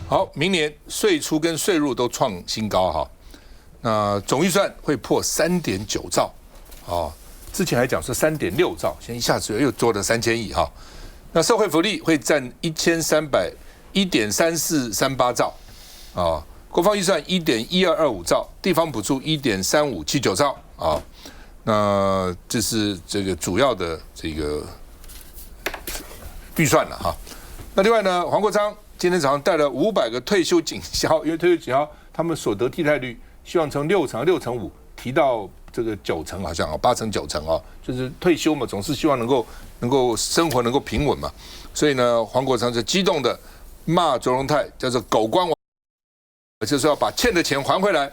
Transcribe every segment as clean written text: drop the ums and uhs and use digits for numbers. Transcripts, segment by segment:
好，明年稅出跟稅入都創新高哈，那總預算會破3.9兆，啊，之前還講說3.6兆，現在一下子又多了3000億哈。那社會福利會佔1.3438兆，啊，國防預算1.1225兆，地方補助1.3579兆啊，那這是這個主要的這個預算了哈。那另外呢，黃國昌今天早上帶了500個退休警消，因為退休警消他們所得替代率希望從6成、6成5提到這個9成，好像8成、9成啊，就是退休嘛，總是希望能夠生活能夠平穩嘛。所以呢，黃國昌就激動的罵卓榮泰叫做狗官王，就是說要把欠的錢還回來，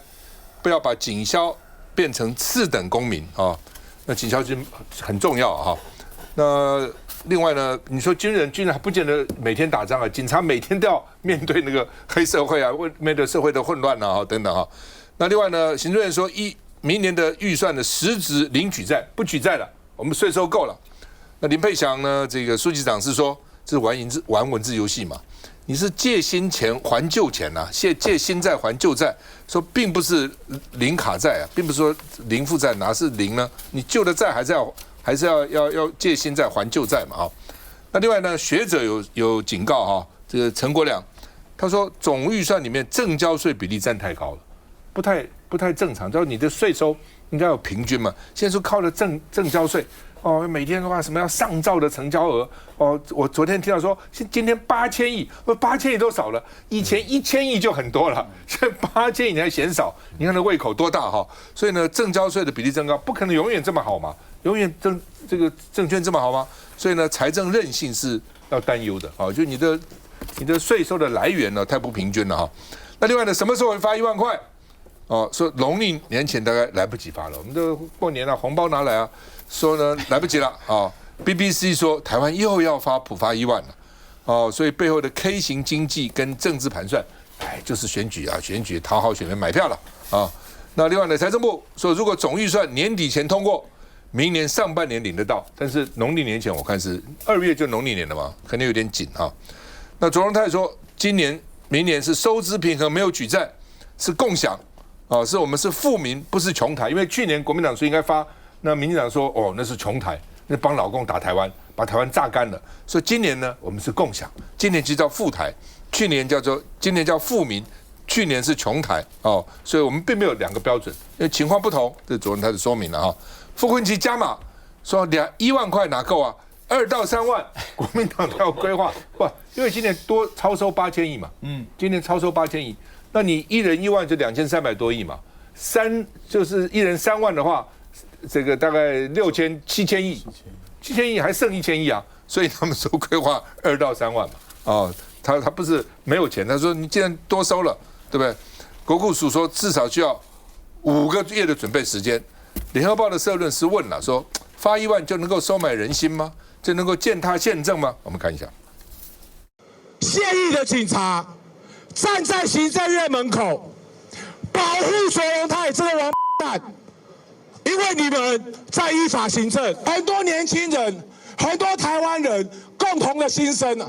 不要把警消變成次等公民啊。那警消就很重要哈。那另外呢，你說軍人還不見得每天打仗啊，警察每天都要面對那個黑社會啊，面對社會的混亂啊等等啊。那另外呢，行政院說明年的預算的實質零舉債，不舉債了，我們稅收夠了。那林沛祥呢，這個書記長是說，這是玩文字遊戲嘛？你是借新錢還舊錢吶、啊，借新債還舊債，說並不是零卡債啊，並不是說零負債，哪是零呢？你舊的債還是要借新債還舊債嘛啊。那另外呢，學者有警告哈，這個陳國良他說總預算裡面證交稅比例占太高了，不太正常，就是你的稅收應該有平均嘛。現在說靠了證交稅哦，每天的話什麼要上兆的成交額哦，我昨天聽到說今天8000億，8000億都少了，以前1000億就很多了，現在8000億你還嫌少，你看那胃口多大哈。所以呢，證交稅的比例增高，不可能永遠這麼好嘛，永遠這個證券這麼好嗎？所以呢，財政韌性是要擔憂的啊，就你的稅收的來源呢太不平均了哈。那另外呢，什麼時候會發1萬塊？哦，說農曆年前大概來不及發了，我们都過年了，紅包拿來啊，說呢來不及了啊。BBC 說台灣又要普發1萬了，哦，所以背後的 K 型經濟跟政治盤算，就是選舉啊，選舉討好選民買票了啊。那另外呢，財政部說如果總預算年底前通過，明年上半年領得到，但是農曆年前我看是2月就農曆年了嘛，肯定有點緊啊。那卓榮泰說明年是收支平衡，沒有舉債，是共享。哦，是我們是富民，不是窮台。因為去年國民黨說應該發，那民進黨說哦那是窮台，那幫老共打台灣，把台灣榨乾了。所以今年呢，我們是共享，今年就叫富台，今年叫富民，去年是窮台哦。所以我們並沒有2個標準，因為情況不同。這昨天他就說明了哈，傅崐萁加碼說1萬塊哪夠啊？2到3萬，國民黨都要規劃不？因為今年多超收8000億嘛，今年超收8000億。那你1人1萬就2300多億嘛，3就是1人3萬的話，這個大概7000億，7000億還剩1000億啊，所以他們說規劃2到3萬嘛，哦，他不是沒有錢，他說你既然多收了，對不對？國庫署說至少需要5個月的準備時間。聯合報的社論是問了，說發1萬就能夠收買人心嗎？就能夠踐踏憲政嗎？我們看一下，現役的警察站在行政院門口，保護卓榮泰這個王八蛋，因為你們在依法行政，很多年輕人、很多台灣人共同的心聲啊。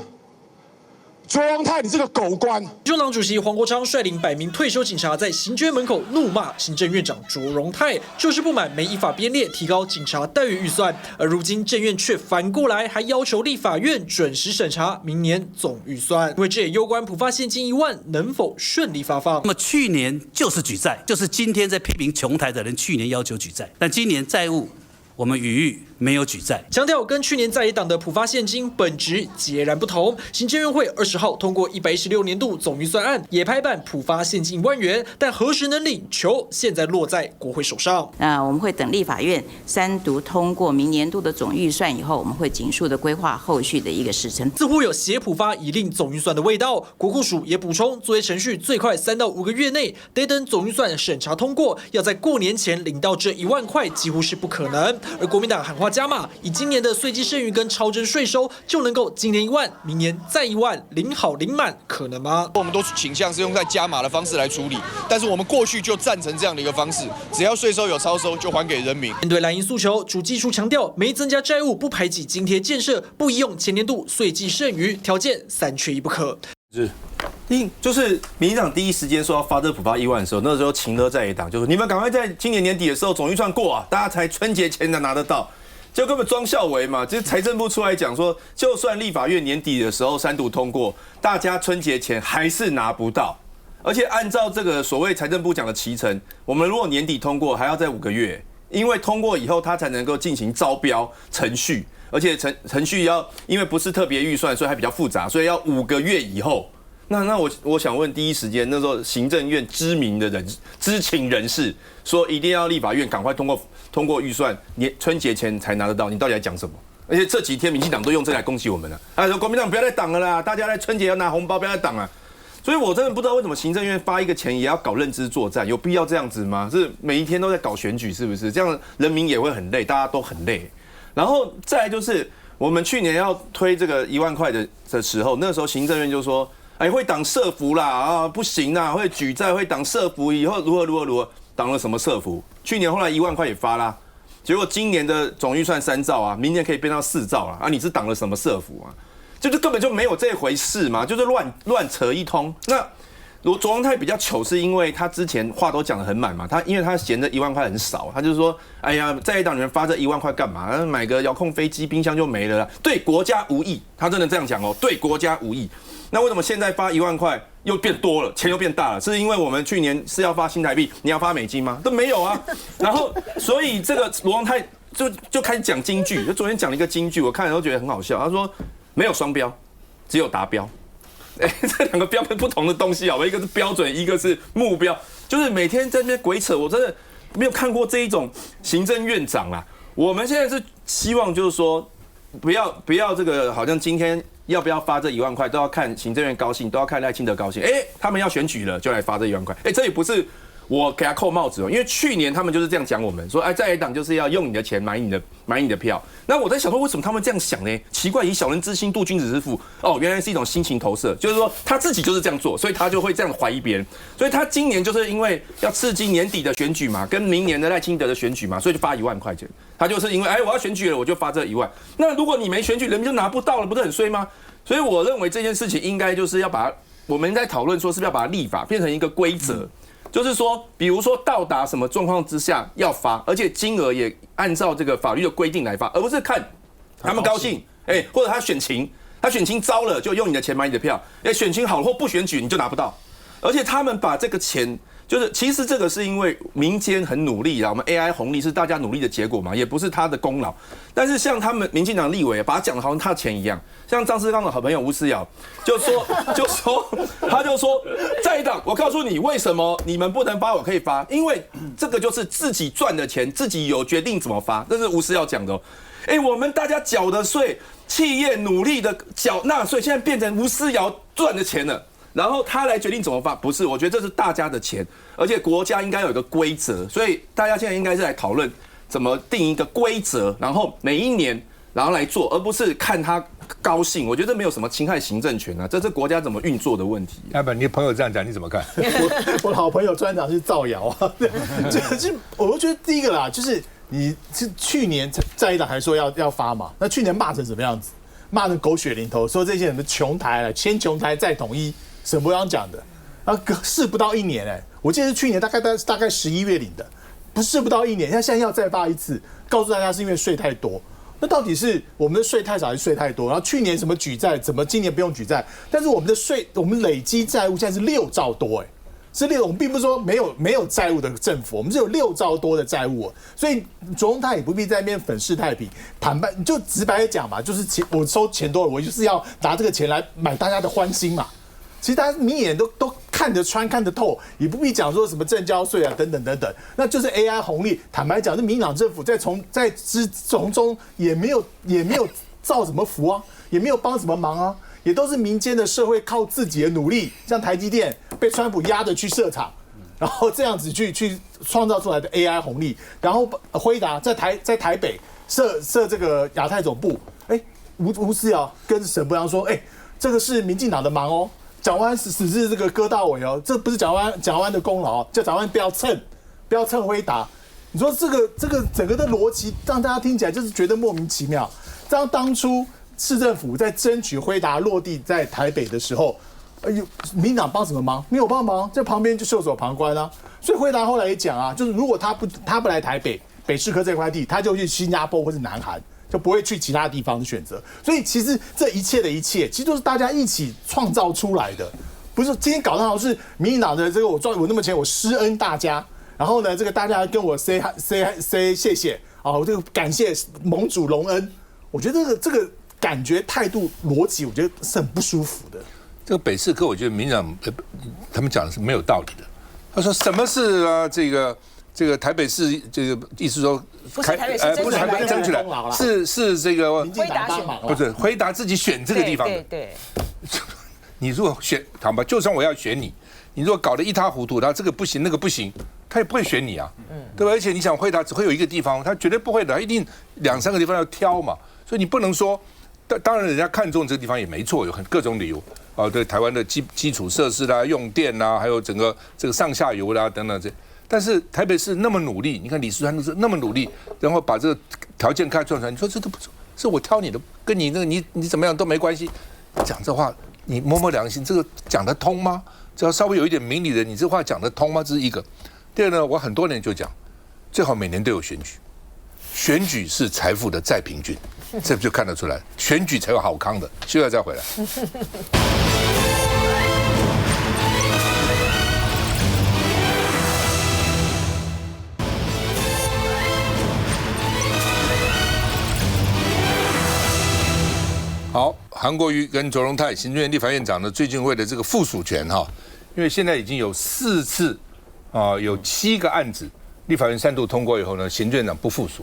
卓榮泰，你這個狗官！民眾黨主席黃國昌率領100名退休警察在行政院門口怒罵行政院長卓榮泰，就是不滿沒依法編列提高警察待遇預算，而如今政院卻反過來還要求立法院準時審查明年總預算，因為這也攸關普發現金1萬能否順利發放。那麼去年就是舉債，就是今天在批評窮台的人去年要求舉債，但今年債務我們語喻沒有舉債，強調跟去年在野黨的普發現金本質截然不同。行政院會20號通過116年度總預算案，也拍板普發現金1萬元，但何時能領，球現在落在國會手上。我們會等立法院3讀通過明年度的總預算以後，我們會盡速的規劃後續的一個時程。似乎有協普發以令總預算的味道。國庫署也補充，作業程序最快3到5個月內得等總預算審查通過，要在過年前領到這1萬塊幾乎是不可能。而國民黨喊話加碼，以今年的稅基剩餘跟超徵稅收，就能夠今年1萬，明年再1萬，領好領滿，可能嗎？我們都傾向是用在加碼的方式來處理，但是我們過去就贊成這樣的一個方式，只要稅收有超收，就還給人民。面對藍營訴求，主計處強調，沒增加債務，不排擠津貼建設，不宜用前年度稅基剩餘條件3缺1不可。是就是民進黨第一時間說要發這普發1萬的時候，那時候情勒在野黨就說你們趕快在今年年底的時候總預算過啊，大家才春節前才拿得到，就根本裝孝維嘛。就是財政部出來講說，就算立法院年底的時候3讀通過，大家春節前還是拿不到。而且按照這個所謂財政部講的期程，我們如果年底通過，還要再5個月，因為通過以後它才能夠進行招標程序，而且程序要因為不是特別預算，所以還比較複雜，所以要5個月以後。那我想問，第一時間那時候行政院知名的知情人士說，一定要立法院趕快通過預算，春節前才拿得到，你到底在講什麼？而且這幾天民進黨都用這來攻擊我們了，他說國民黨不要再擋了啦，大家在春節要拿紅包，不要再擋了。所以我真的不知道為什麼行政院發一個錢也要搞認知作戰，有必要這樣子嗎？是每一天都在搞選舉，是不是？這樣人民也會很累，大家都很累。然後再來就是我們去年要推這個1萬塊的時候，那時候行政院就說，哎，會擋社福啦，啊，不行啦，會舉債，會擋社福，以後如何，擋了什麼社福？去年後來1萬塊也發啦，結果今年的總預算3兆啊，明年可以變到4兆啊，你是擋了什麼社福啊？就是根本就沒有這回事嘛，就是亂扯一通。那卓榮泰比較糗，是因為他之前話都講得很滿嘛，因為他嫌這1萬塊很少，他就說，哎呀，在野黨你們發這1萬塊幹嘛？買個遙控飛機、冰箱就沒了啦，對國家無益。他真的這樣講哦，對國家無益。那為什麼現在發1萬塊又變多了，錢又變大了？是因為我們去年是要發新台幣，你要發美金嗎？都沒有啊。然後，所以這個羅榮泰就開始講金句，就昨天講了一個金句，我看了都覺得很好笑。他說沒有雙標，只有達標。這兩個標不同的東西啊，一個是標準，一個是目標，就是每天在那邊鬼扯，我真的沒有看過這一種行政院長啊。我們現在是希望就是說，不要這個，好像今天要不要發這1萬塊都要看行政院高興，都要看賴清德高興。他們要選舉了就來發這1萬塊，這也不是我給他扣帽子哦，因為去年他們就是這樣講我們說，在野黨就是要用你的錢買你的票。那我在想說，為什麼他們這樣想呢？奇怪，以小人之心度君子之腹。哦，原來是一種心情投射，就是說他自己就是這樣做，所以他就會這樣懷疑別人。所以他今年就是因為要刺激年底的選舉嘛，跟明年的賴清德的選舉嘛，所以就發1萬塊錢。他就是因為我要選舉了，我就發這1萬。那如果你沒選舉，人民就拿不到了，不是很衰嗎？所以我認為這件事情應該就是要把我們在討論說，是不是要把它立法變成一個規則。就是說，比如說到達什麼狀況之下要發，而且金額也按照這個法律的規定來發，而不是看他們高興，或者他選情糟了就用你的錢買你的票，選情好了或不選舉你就拿不到，而且他們把這個錢。就是其實這個是因為民間很努力啦，我們 AI 紅利是大家努力的結果嘛，也不是他的功勞。但是像他們民進黨立委把他講的好像他的錢一樣，像張世剛的好朋友吳思瑤他就說在野黨，我告訴你為什麼你們不能發，我可以發，因為這個就是自己賺的錢，自己有決定怎麼發，這是吳思瑤講的哦。我們大家繳的稅，企業努力的繳納稅，現在變成吳思瑤賺的錢了。然後他來決定怎麼發，不是？我覺得這是大家的錢，而且國家應該有一個規則，所以大家現在應該是來討論怎麼定一個規則，然後每一年然後來做，而不是看他高興。我覺得沒有什麼侵害行政權啊，這是國家怎麼運作的問題。要不然你朋友這樣講，你怎麼看？我好朋友專長是造謠啊，我覺得第一個啦，就是你是去年在野黨還說要發嘛，那去年罵成什麼樣子？罵成狗血淋頭，說這些人的窮台了，先窮台再統一。沈伯洋講的，事不到1年我記得是去年大概11月領的，不是不到1年，他現在要再發一次，告訴大家是因為稅太多，那到底是我們的稅太少還是稅太多？然後去年什麼舉債，怎麼今年不用舉債？但是我們的稅，我們累積債務現在是6兆多是6，我們並不是說沒有債務的政府，我們是有6兆多的債務，所以卓榮泰也不必在那邊粉飾太平，坦白就直白的講嘛，就是我收錢多了，我就是要拿這個錢來買大家的歡心嘛。其實大家明眼都看得穿、看得透，也不必講說什麼證交稅啊等等等等，那就是 AI 紅利。坦白講，這民進黨政府在從中也沒有造什麼福啊，也沒有幫什麼忙啊，也都是民間的社會靠自己的努力，像台積電被川普壓着去設廠，然後這樣子去創造出來的 AI 紅利，然後輝達在台北設這個亞太總部，吳思瑤跟沈伯洋說，這個是民進黨的忙哦。蔣萬安只是這個割到尾哦，這不是蔣萬安的功勞，叫蔣萬安不要蹭輝達。你說這個整個的邏輯讓大家聽起來就是覺得莫名其妙。當初市政府在爭取輝達落地在台北的時候，民進黨幫什麼忙？沒有幫忙，在旁邊就袖手旁觀啊。所以輝達後來也講啊，就是如果他不來台北北士科這塊地，他就去新加坡或是南韓，就不會去其他地方的選擇。所以其實這一切的一切，其實都是大家一起創造出來的，不是今天搞得好是民進黨的這個我那麼錢，我施恩大家，然後呢這個大家跟我 say 謝謝，好，這個感謝盟主隆恩。我覺得這個感覺態度邏輯，我覺得是很不舒服的。這個北士科，我覺得民進黨他們講的是沒有道理的。他說什麼是啊？這個台北市這個意思說不是台北市不是台北市爭取来，是這個輝達選，不是輝達自己選這個地方的。对。你如果選，好吧，就算我要選你，你如果搞得一塌糊塗，他这個不行那個不行，他也不會選你啊，對吧？而且你想輝達只會有一個地方，他絕對不會的，他一定2、3個地方要挑嘛，所以你不能說。當然，人家看中這個地方也沒錯，有各種理由啊，對台灣的基礎設施啦、用電啦，還有整個這個上下游啦等等這。但是台北市那麼努力，你看李四川是那麼努力，然後把這個條件開創出來，你說這都不錯，是我挑你的，跟你那個你怎麼樣都沒關係。講這話，你摸摸良心，這個講得通嗎？只要稍微有一點明理的，你這話講得通嗎？這是一個。第二呢，我很多年就講，最好每年都有選舉，選舉是財富的再平均。這不就看得出來，選舉才有好康的。休息再回來。好，韓國瑜跟卓榮泰行政院立法院長呢，最近為了這個附屬權哈，因為現在已經有4次啊，有7個案子，立法院3度通過以後呢，行政院長不附屬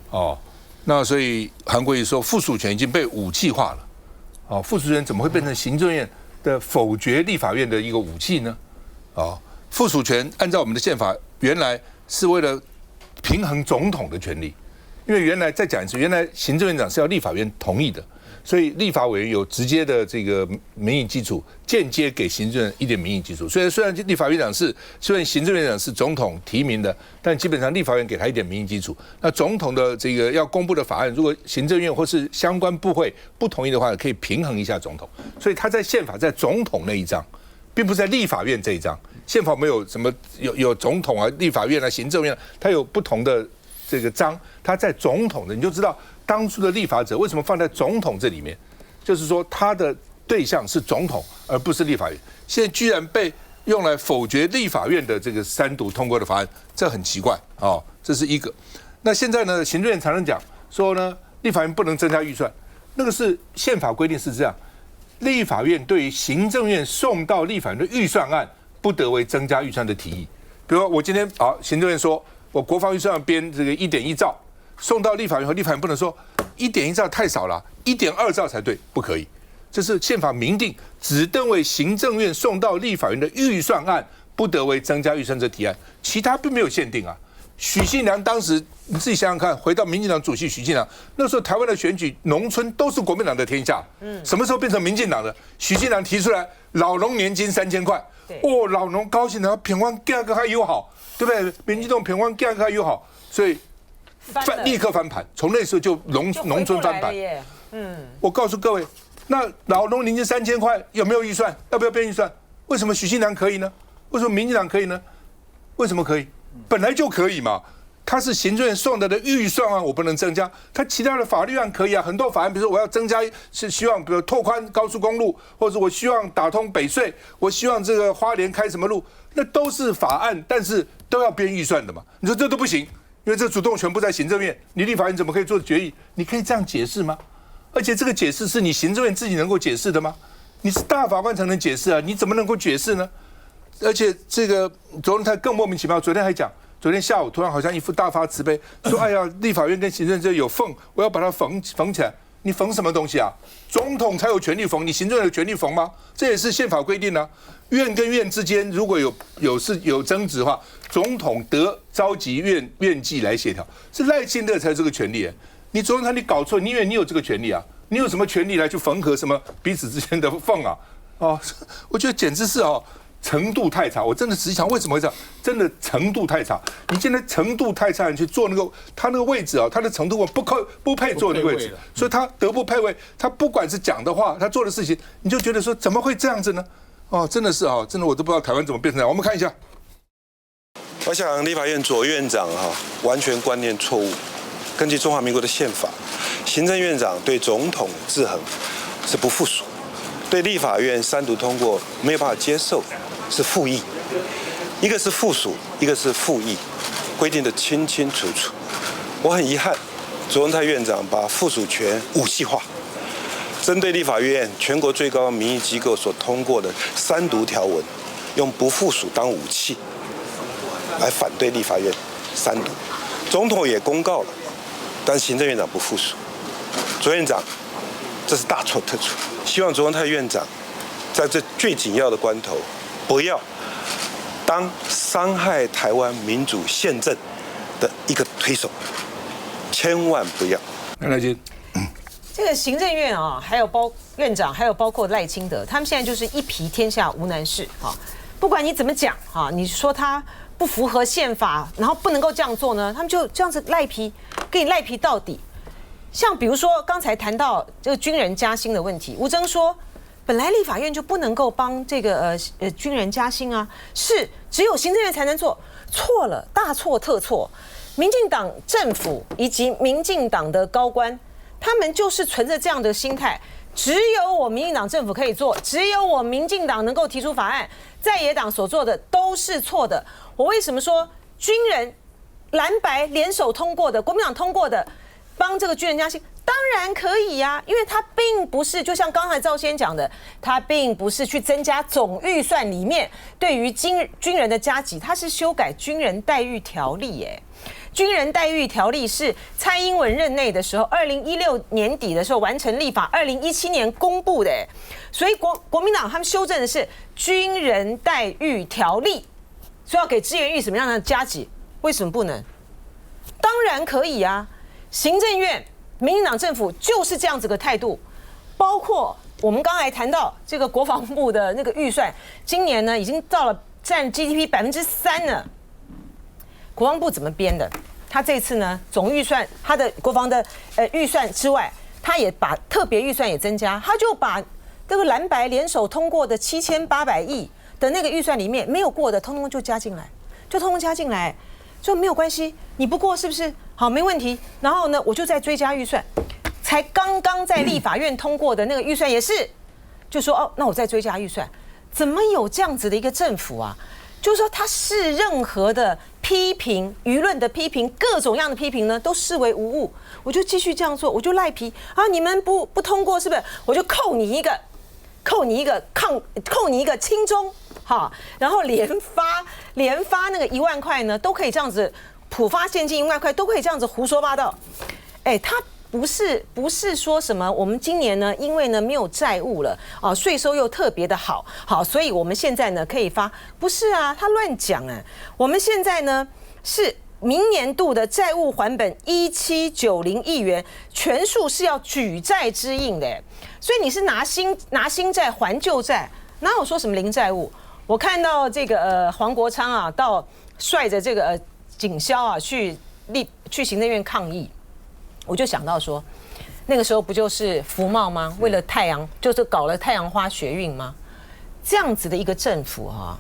哦。那所以韓國瑜說附屬權已經被武器化了，哦，附屬權怎麼會變成行政院的否決立法院的一個武器呢？哦，附屬權按照我們的憲法，原來是為了平衡總統的權力，因為原來再講一次，原來行政院長是要立法院同意的，所以立法委員有直接的這個民意基礎，間接給行政院一點民意基礎。雖然立法院長雖然行政院長是總統提名的，但基本上立法院給他一點民意基礎。那總統的這個要公布的法案，如果行政院或是相關部會不同意的話，可以平衡一下總統。所以他在憲法在總統那一章，並不是在立法院這一章。憲法沒有什麼有總統啊、立法院啊、行政院，它有不同的這個章。他在總統的，你就知道。當初的立法者為什麼放在總統這裡面？就是說他的對象是總統，而不是立法院。現在居然被用來否決立法院的這個3讀通過的法案，這很奇怪哦。這是一個。那現在呢，行政院常常講說呢，立法院不能增加預算，那個是憲法規定是這樣，立法院對於行政院送到立法院的預算案，不得為增加預算的提議。比如說我今天行政院說我國防預算要編這個1.1兆。送到立法院後，立法院不能說1.1兆太少了，1.2兆才對，不可以。這是憲法明定，只登為行政院送到立法院的預算案，不得為增加預算之提案，其他並沒有限定啊。許信良當時你自己想想看，回到民進黨主席許信良那時候，台灣的選舉農村都是國民黨的天下，什麼時候變成民進黨的？許信良提出來老農年金3000塊，哦，老農高興的，平灣價格還友好，對不對？民進黨平灣價格還友好，所以。立刻翻盤，從那時候就農村翻盤。我告訴各位，那老農年金3000塊有沒有預算？要不要編預算？為什麼許信良可以呢？為什麼民進黨可以呢？為什麼可以？本來就可以嘛。他是行政院送來的預算案，我不能增加。他其他的法律案可以啊，很多法案，比如說我要增加，是希望比如拓寬高速公路，或者我希望打通北隧，我希望這個花蓮開什麼路，那都是法案，但是都要編預算的嘛。你說這都不行？因為這主動權不在行政院，你立法院怎麼可以做決議？你可以這樣解釋嗎？而且這個解釋是你行政院自己能夠解釋的嗎？你是大法官才能解釋啊，你怎麼能夠解釋呢？而且這個卓榮泰更莫名其妙，昨天還講，昨天下午突然好像一副大發慈悲，說哎呀，立法院跟行政院有縫，我要把它縫起來。你縫什麼東西啊？總統才有權利縫，你行政院有權利縫嗎？這也是憲法規定啊。院跟院之間如果有爭執的話，總統得召集院際來協調，是賴清德才有這個權利。你卓榮泰你搞錯，你以為你有這個權利啊？你有什麼權利來去縫合什麼彼此之間的縫啊？哦，我覺得簡直是程度太差，我真的只想為什麼會這樣？真的程度太差。你現在程度太差，你去坐他那個位置啊，他的程度不配坐那個位置，所以他德不配位。他不管是講的話，他做的事情，你就覺得說怎麼會這樣子呢？哦，真的是哦，真的我都不知道台灣怎麼變成這樣。我們看一下，我想立法院左院長完全觀念錯誤。根據中華民國的憲法，行政院長對總統制衡是不附屬，對立法院三讀通過沒有辦法接受是附議，一個是附屬，一個是附議，規定得清清楚楚。我很遺憾，卓榮泰院長把附屬權武器化，針對立法院全國最高民意機構所通過的三讀條文，用不附屬當武器來反對立法院三讀。總統也公告了，但行政院長不附屬。卓院長，這是大錯特錯。希望卓榮泰院長在這最緊要的關頭，不要當傷害台灣民主憲政的一個推手，千萬不要。來金，這個行政院啊，還有院長，還有包括賴清德，他們現在就是一皮天下無難事啊。不管你怎麼講啊，你說他不符合憲法，然後不能夠這樣做呢，他們就這樣子賴皮，給你賴皮到底。像比如說剛才談到這個軍人加薪的問題，吳崢說，本來立法院就不能夠幫這個軍人加薪啊，是只有行政院才能做，錯了，大錯特錯。民進黨政府以及民進黨的高官，他們就是存着這樣的心態，只有我民進黨政府可以做，只有我民進黨能夠提出法案，在野黨所做的都是錯的。我為什麼說軍人藍白聯手通過的，國民黨通過的，幫這個軍人加薪，當然可以呀，因為他並不是就像剛才趙先講的，他並不是去增加總預算裡面對於軍人的加給，他是修改軍人待遇條例耶。軍人待遇條例是蔡英文任內的時候，2016年底的時候完成立法，2017年公布的，所以國民黨他們修正的是軍人待遇條例，所以要給支援役什麼樣的加給？為什麼不能？當然可以啊！行政院、民進黨政府就是這樣子的態度，包括我們剛才談到這個國防部的那個預算，今年呢已經到了佔 GDP 3%了。國防部怎麼編的？他這次呢，總預算，他的國防的預算之外，他也把特別預算也增加，他就把這個藍白聯手通過的7800億的那個預算裡面沒有過的，通通就加進來，就通通加進來，就沒有關係，你不過是不是？好，沒問題。然後呢，我就再追加預算，才剛剛在立法院通過的那個預算也是，就說哦，那我再追加預算，怎麼有這樣子的一個政府啊？就是說，他視任何的批評、輿論的批評、各種樣的批評呢，都視為無物。我就繼續這樣做，我就賴皮啊！你們不通過，是不是？我就扣你一個親中，哈，然後連發那個1萬塊呢，都可以這樣子普發現金1萬塊，都可以這樣子胡說八道。哎，他不是說什麼我們今年呢，因為呢沒有債務了啊，稅收又特別的好，所以我們現在呢可以發，不是啊，他亂講啊。我們現在呢是明年度的債務還本1790億元，全數是要舉債支應的，所以你是拿新債還舊債，哪有說什麼零債務？我看到這個黃國昌啊，到率着這個警消啊去行政院抗議。我就想到說，那個時候不就是福茂嗎？為了太陽，就是搞了太陽花學運嗎？這樣子的一個政府哈，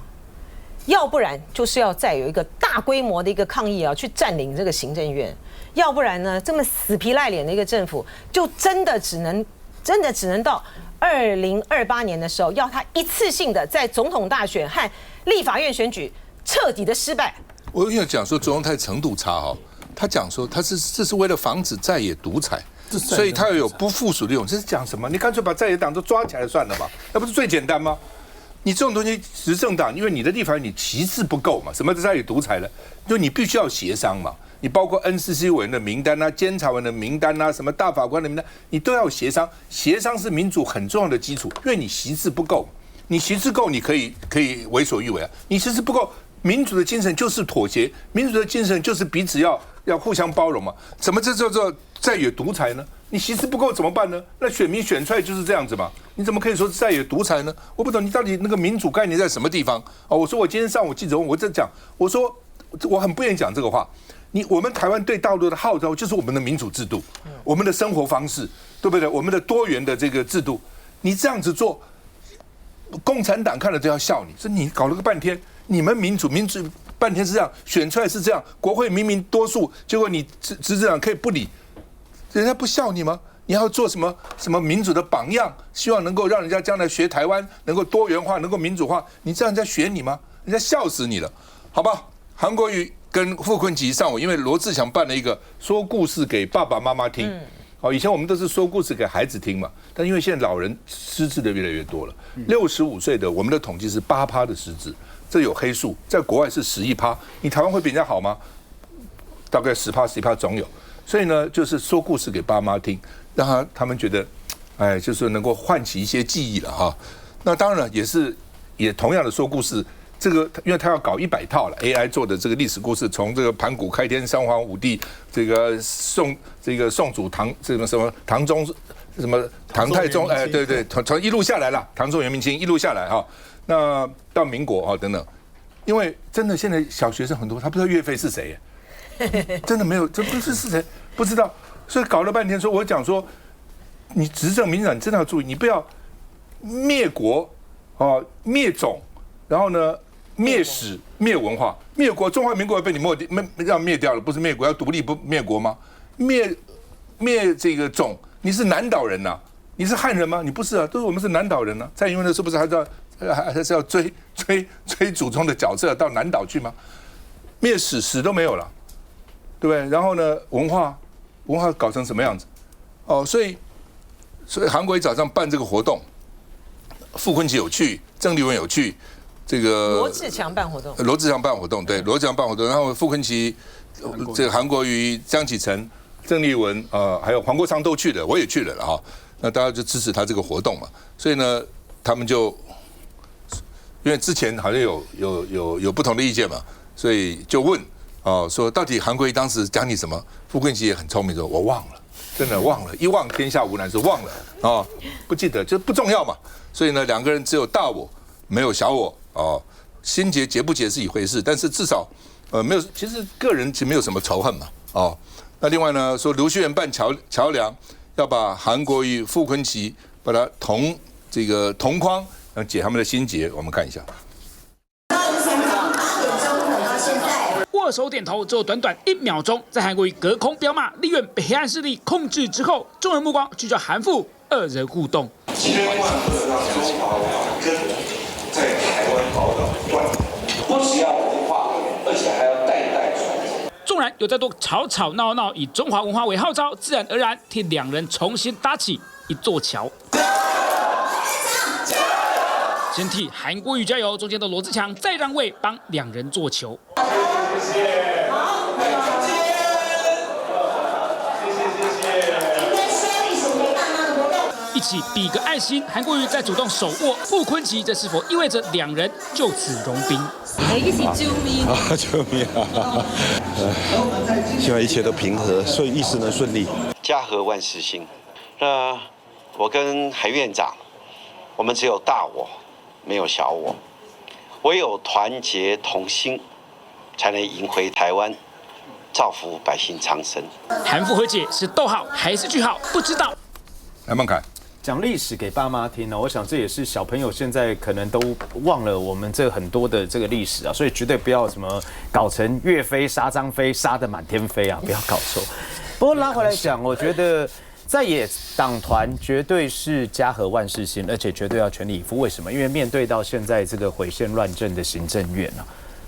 要不然就是要再有一個大規模的一個抗議啊，去佔領這個行政院；要不然呢，這麼死皮賴臉的一個政府，就真的只能到2028年的時候，要他一次性的在總統大選和立法院選舉徹底的失敗。我跟你講說，卓榮泰程度差哈。他講說，這是為了防止在野獨裁，所以他要有不附屬的用。這是講什麼？你乾脆把在野黨都抓起來算了吧，那不是最簡單嗎？你這種東西，執政黨因為你的立法院你旗幟不夠嘛，什麼在野獨裁了？就你必須要協商嘛。你包括 NCC 委員的名單啊、監察委員的名單啊、什麼大法官的名單，你都要協商。協商是民主很重要的基礎，因為你席次不夠，你席次夠，你可以為所欲為啊。你席次不夠，民主的精神就是妥協，民主的精神就是彼此要互相包容嘛？怎麼這叫做在野獨裁呢？你席次不夠怎麼辦呢？那選民選出來就是這樣子嘛？你怎麼可以說在野獨裁呢？我不懂你到底那個民主概念在什麼地方哦？我說我今天上午記者問我在講，我說我很不願意講這個話。我們台灣對大陸的號召就是我們的民主制度，我們的生活方式，對不對？我們的多元的這個制度，你這樣子做，共產黨看了都要笑你，說你搞了個半天，你們民主半天是這樣選出來是這樣，國會明明多數，結果你執政黨可以不理，人家不笑你嗎？你要做什麼民主的榜樣，希望能夠讓人家將來學台灣能夠多元化，能夠民主化，你這樣人家學你嗎？人家笑死你了，好吧？韓國瑜跟傅崐萁上午，因為羅智強辦了一個說故事給爸爸媽媽聽。以前我們都是說故事給孩子聽嘛，但因為現在老人失智的越來越多了，65歲的我們的統計是8%的失智，這有黑數，在國外是11%，你台灣會比人家好嗎？大概10%、11%總有，所以呢，就是說故事給爸媽聽，讓他們覺得，哎，就是能夠喚起一些記憶了哈。那當然了，也同樣的說故事。這個，因為他要搞100套了 ，AI 做的這個歷史故事，從這個盤古開天、三皇五帝，這個宋祖唐，這個什麼唐宗什麼唐太宗，哎，對对，从一路下來了，唐宋元明清一路下來哈，那到民國啊等等，因為真的現在小學生很多，他不知道岳飛是誰，真的沒有，這不是誰不知道，所以搞了半天說，我講說，你執政民進黨，你真的要注意，你不要滅國哦，滅種，然後呢？滅史、滅文化、滅國，中華民國要被你滅掉了，不是滅國要獨立不滅國嗎？滅這個種，你是南島人吶、啊，你是漢人嗎？你不是啊，都是我們是南島人啊。蔡英文的是不是還是要追祖宗的角色到南島去嗎？滅史都沒有了，對不對？然後呢，文化搞成什麼樣子？哦，所以韓國瑜早上辦這個活動，傅崐萁有去，鄭麗文有去。這個羅智強辦活動，對，羅智強辦活動，然後傅崐萁、這個韓國瑜、江啟臣、鄭麗文還有黃國昌都去了，我也去了哈。那大家就支持他這個活動嘛，所以呢，他們就因為之前好像有不同的意見嘛，所以就問說到底韓國瑜當時講你什麼？傅崐萁也很聰明，說我忘了，真的忘了，一忘天下無難事，忘了不記得就不重要嘛。所以呢，兩個人只有大我，沒有小我。心結不結是一回事，但是至少沒有，其實個人其實沒有什麼仇恨嘛。那另外呢，說劉旭元辦橋梁，要把韓國瑜、傅崐萁把它同框，解他們的心結。我們看一下。握手點頭之後，短1秒鐘，在韓國瑜隔空飆罵立院被黑暗勢力控制之後，眾人目光聚焦韓傅二人互動。在台灣寶島斷，不只要文化，而且還要代代傳承。縱然有再多吵鬧，以中華文化為號召，自然而然替兩人重新搭起一座橋。先替韓國瑜加油，中間的羅智強再讓位幫兩人做球。謝謝。一起比個愛心，韓國瑜再主動手握傅崐萁，這是否意味着兩人就此融冰？一起救命啊！救命啊！希望一切都平和，所以一事能順利。家和萬事興。我跟韓院長，我們只有大我，沒有小我，唯有團結同心，才能贏回台灣，造福百姓長生。韓傅和解是逗號還是句號？不知道。來，孟凱。講歷史給爸媽聽呢，我想這也是小朋友現在可能都忘了我們這很多的這個歷史啊，所以絕對不要什麼搞成岳飛殺張飛殺得滿天飛啊，不要搞錯。不過拉回來講，我覺得在野黨團絕對是家和萬事興，而且絕對要全力以赴。為什麼？因為面對到現在這個毀憲亂政的行政院啊，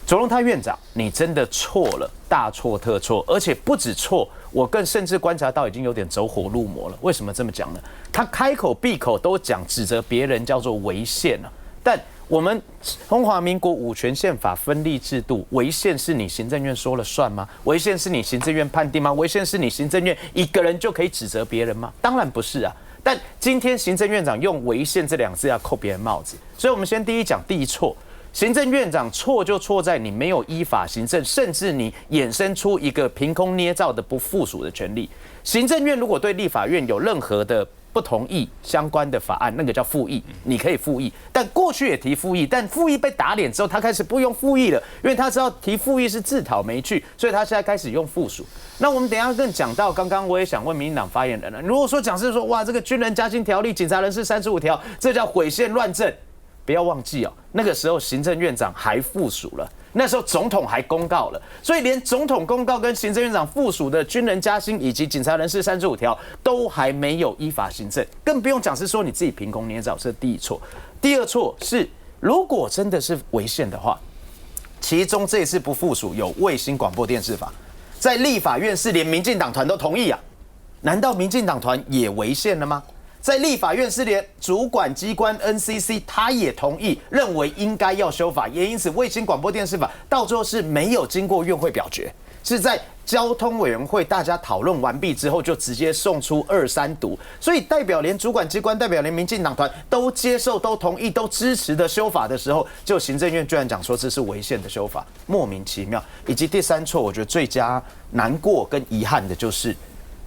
卓榮泰院長，你真的錯了，大錯特錯，而且不止錯，我更甚至觀察到已經有點走火入魔了。為什麼這麼講呢？他開口閉口都講指責別人叫做違憲啊，但我們中華民國五權憲法分立制度，違憲是你行政院說了算嗎？違憲是你行政院判定嗎？違憲是你行政院一個人就可以指責別人嗎？當然不是啊。但今天行政院長用違憲這兩個字要扣別人帽子，所以我們先第一講第一錯。行政院長錯就錯在你沒有依法行政，甚至你衍生出一個憑空捏造的不附屬的權利。行政院如果對立法院有任何的不同意相關的法案，那個叫復議，你可以復議。但過去也提復議，但復議被打臉之後，他開始不用復議了，因為他知道提復議是自討沒趣，所以他現在開始用附屬。那我們等一下更講到，剛剛我也想問民進黨發言人了，如果說講是說哇，這個軍人加薪條例、警察人事35條，這叫毀憲亂政。不要忘記哦，那個時候行政院長還附屬了，那時候總統還公告了，所以連總統公告跟行政院長附屬的軍人加薪以及警察人事35條都還沒有依法行政，更不用講是說你自己憑空捏造，這是第一錯。第二錯是，如果真的是違憲的話，其中這一次不附屬有衛星廣播電視法，在立法院是連民進黨團都同意啊，難道民進黨團也違憲了嗎？在立法院是連主管機關 NCC 他也同意，認為應該要修法，也因此衛星廣播電視法到最後是沒有經過院會表決，是在交通委員會大家討論完畢之後就直接送出2、3讀，所以代表連主管機關、代表連民進黨團都接受、都同意、都支持的修法的時候，就行政院居然講說這是違憲的修法，莫名其妙。以及第三錯，我覺得最佳難過跟遺憾的就是，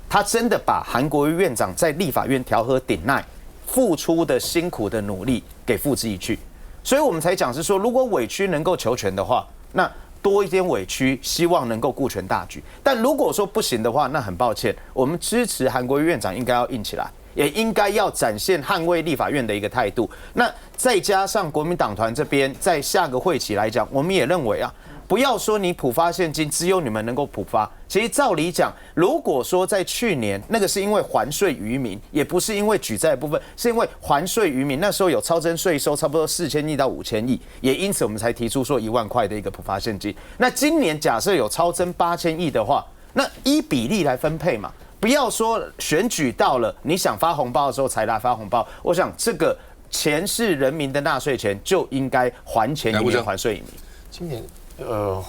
他真的把韓國瑜院長在立法院調和鼎鼐付出的辛苦的努力給付之一炬，所以我們才講是說，如果委屈能夠求全的話，那多一點委屈，希望能夠顧全大局。但如果說不行的話，那很抱歉，我們支持韓國瑜院長應該要硬起來，也應該要展現捍衛立法院的一個態度。那再加上國民黨團這邊在下個會期來講，我們也認為啊，不要說你普發現金，只有你們能夠普發。其實照理講，如果說在去年那個是因為還稅於民，也不是因為舉債的部分，是因為還稅於民，那時候有超徵稅收差不多4000億到5000億，也因此我們才提出說1萬塊的一個普發現金。那今年假設有超徵8000億的話，那依比例來分配嘛，不要說選舉到了你想發紅包的時候才來發紅包。我想這個錢是人民的納稅錢，就應該還錢於民，還稅於民。今年。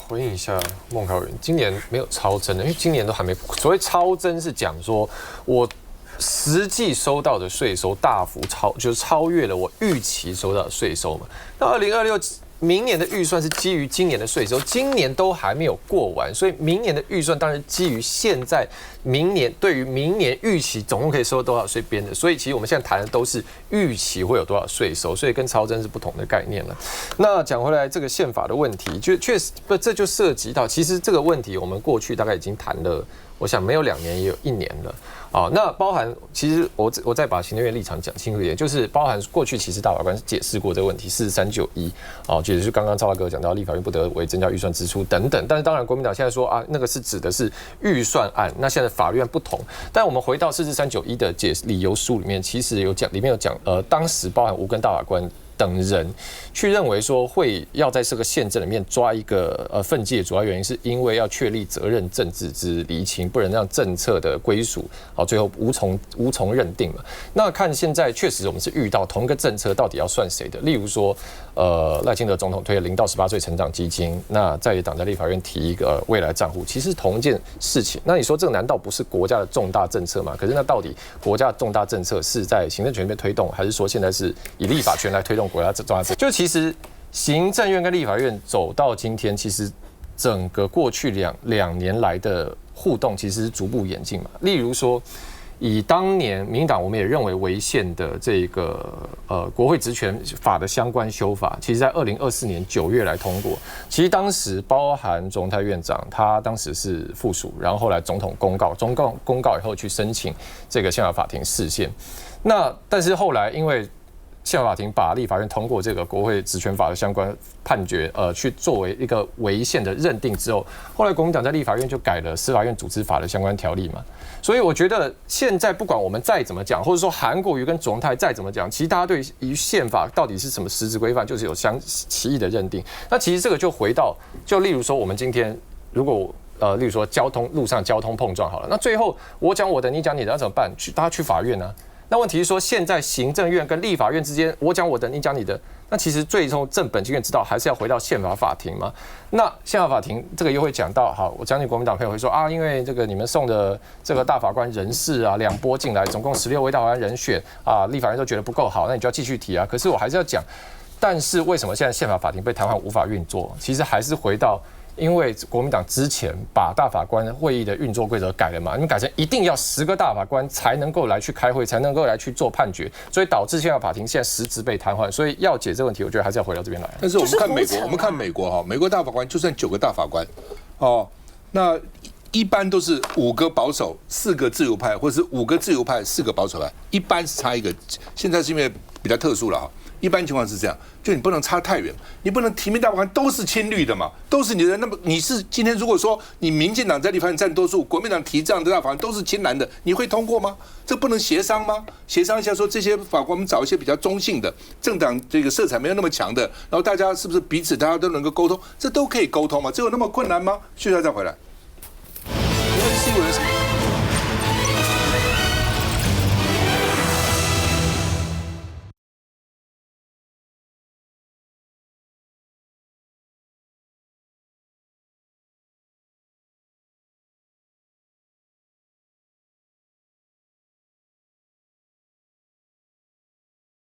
回應一下孟考員，今年沒有超徵的，因為今年都還沒。所謂超徵是講說，我實際收到的稅收大幅超越了我預期收到的稅收嘛。那2026明年的預算是基於今年的稅收，今年都還沒有過完，所以明年的預算當然基於現在明年對於明年預期總共可以收多少稅編的，所以其實我們現在談的都是預期會有多少稅收，所以跟超徵是不同的概念了。那講回來，這個憲法的問題，就確實不，這就涉及到其實這個問題，我們過去大概已經談了，我想沒有2年也有1年了。啊，那包含其實我再把行政院立場講清楚一點，就是包含過去其實大法官是解釋過這個問題，439(1)啊，也就是剛剛趙大哥講到立法院不得為增加預算支出等等。但是當然國民黨現在說啊，那個是指的是預算案，那現在法律案不同。但我們回到44391的理由書裡面，其實有講，裡面有講當時包含吳根大法官等人去認為說會要在這個憲政裡面抓一個分界，主要原因是因為要確立責任政治之釐清，不能讓政策的歸屬最後無從認定嘛。那看現在確實我們是遇到同一個政策到底要算誰的，例如說賴清德總統推了0到18歲成長基金，那在野黨在立法院提一個未來賬戶，其實同一件事情。那你說這個難道不是國家的重大政策嗎？可是那到底國家的重大政策是在行政權裡面推動，還是說現在是以立法權來推動國家重大政策？就其實行政院跟立法院走到今天，其實整個過去兩年來的互動其實是逐步演進嘛。例如說，以當年民進黨我們也認為違憲的這個國會職權法的相關修法，其實在2024年9月來通過。其實當時包含卓榮泰院長，他當時是附屬，然後後來總統公告以後去申請這個憲法法庭釋憲。那但是後來因為憲法法庭把立法院通過這個國會職權法的相關判決，去作為一個違憲的認定之後，後來國民黨在立法院就改了司法院組織法的相關條例嘛。所以我覺得現在不管我們再怎麼講，或者說韓國瑜跟卓榮泰再怎麼講，其實大家對於憲法到底是什麼實質規範，就是有歧義的認定。那其實這個就回到，就例如說我們今天如果例如說路上交通碰撞好了，那最後我講我的，你講你的，那怎麼辦？大家去法院啊。那問題是說，現在行政院跟立法院之間，我講我的，你講你的，那其實最終正本經院知道還是要回到憲法法庭嘛。那憲法法庭這個又會講到，好，我相信國民黨朋友會說啊，因為這個你們送的這個大法官人事啊，2波進來，總共16位大法官人選啊，立法院都覺得不夠好，那你就要繼續提啊。可是我還是要講，但是為什麼現在憲法法庭被癱瘓無法運作？其實還是回到。因為國民黨之前把大法官會議的運作規則改了嘛，你們改成一定要10個大法官才能夠來去開會，才能夠來去做判決，所以導致憲法法庭現在實質被癱瘓。所以要解這個問題，我覺得還是要回到這邊來。但是我們看美國，哈，美國大法官就算9個大法官，哦，那一般都是5個保守，4個自由派，或者是5個自由派，4個保守派，一般是差一個。現在是因為比較特殊了哈。一般情況是這樣，就你不能差太遠，你不能提名大法官都是親綠的嘛，都是你的。那麼你是今天如果說你民進黨在立法院占多數，国民党提這樣的大法官都是親藍的，你會通過嗎？這不能協商嗎？協商一下說這些法官我們找一些比較中性的政黨這個色彩沒有那麼強的，然後大家是不是彼此大家都能夠溝通？這都可以溝通嗎？這有那麼困難嗎？需要再回來。新聞。